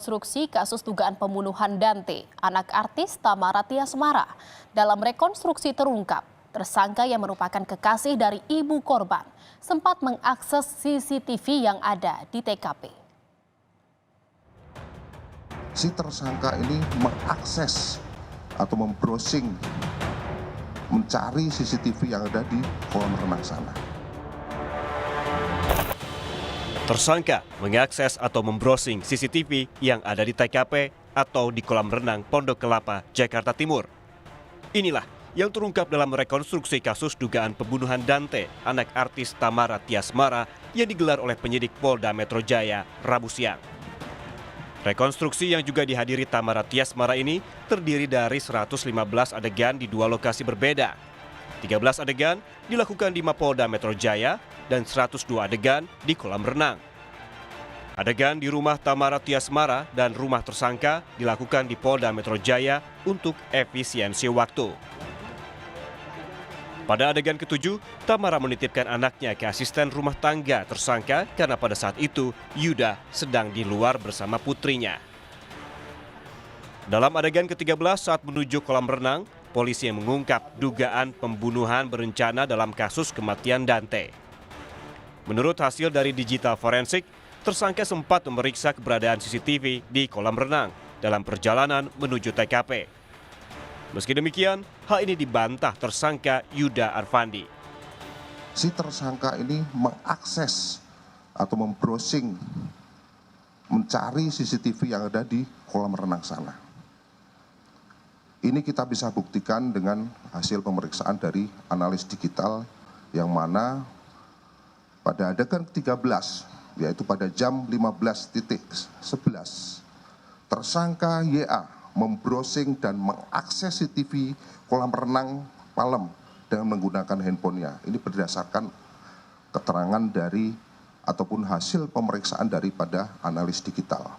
Rekonstruksi kasus dugaan pembunuhan Dante, anak artis Tamara Tiasmara. Dalam rekonstruksi terungkap, tersangka yang merupakan kekasih dari ibu korban sempat mengakses CCTV yang ada di TKP. Si tersangka ini mengakses atau membrowsing, mencari CCTV yang ada di kolam renang sana. Tersangka mengakses atau membrowsing CCTV yang ada di TKP atau di kolam renang Pondok Kelapa, Jakarta Timur. Inilah yang terungkap dalam rekonstruksi kasus dugaan pembunuhan Dante, anak artis Tamara Tiasmara yang digelar oleh penyidik Polda Metro Jaya, Rabu siang. Rekonstruksi yang juga dihadiri Tamara Tiasmara ini terdiri dari 115 adegan di dua lokasi berbeda. 13 adegan dilakukan di Mapolda Metro Jaya dan 102 adegan di kolam renang. Adegan di rumah Tamara Tiasmara dan rumah tersangka dilakukan di Polda Metro Jaya untuk efisiensi waktu. Pada adegan ke-7, Tamara menitipkan anaknya ke asisten rumah tangga tersangka karena pada saat itu Yuda sedang di luar bersama putrinya. Dalam adegan ke-13 saat menuju kolam renang, polisi yang mengungkap dugaan pembunuhan berencana dalam kasus kematian Dante. Menurut hasil dari digital forensik, tersangka sempat memeriksa keberadaan CCTV di kolam renang dalam perjalanan menuju TKP. Meski demikian, hal ini dibantah tersangka Yuda Arfandi. Si tersangka ini mengakses atau membrowsing, mencari CCTV yang ada di kolam renang sana. Ini kita bisa buktikan dengan hasil pemeriksaan dari analis digital yang mana pada adegan ke-13, yaitu pada jam 15.11, tersangka YA membrowsing dan mengakses CCTV kolam renang Palem dengan menggunakan handphonenya. Ini berdasarkan keterangan dari ataupun hasil pemeriksaan daripada analis digital.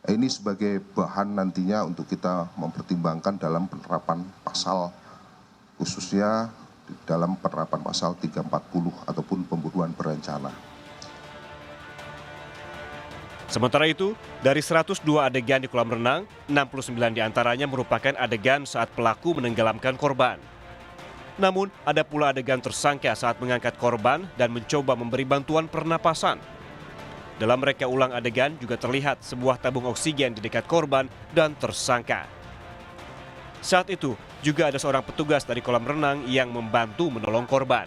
Ini sebagai bahan nantinya untuk kita mempertimbangkan dalam penerapan pasal, khususnya dalam penerapan pasal 340 ataupun pembunuhan berencana. Sementara itu, dari 102 adegan di kolam renang, 69 diantaranya merupakan adegan saat pelaku menenggelamkan korban. Namun, ada pula adegan tersangka saat mengangkat korban dan mencoba memberi bantuan pernapasan. Dalam reka ulang adegan juga terlihat sebuah tabung oksigen di dekat korban dan tersangka. Saat itu juga ada seorang petugas dari kolam renang yang membantu menolong korban.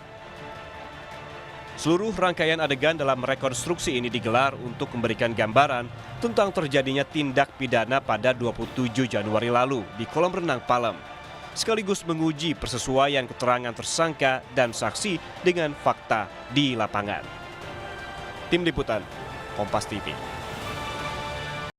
Seluruh rangkaian adegan dalam rekonstruksi ini digelar untuk memberikan gambaran tentang terjadinya tindak pidana pada 27 Januari lalu di kolam renang Palem, sekaligus menguji persesuaian keterangan tersangka dan saksi dengan fakta di lapangan. Tim Liputan Kompas TV.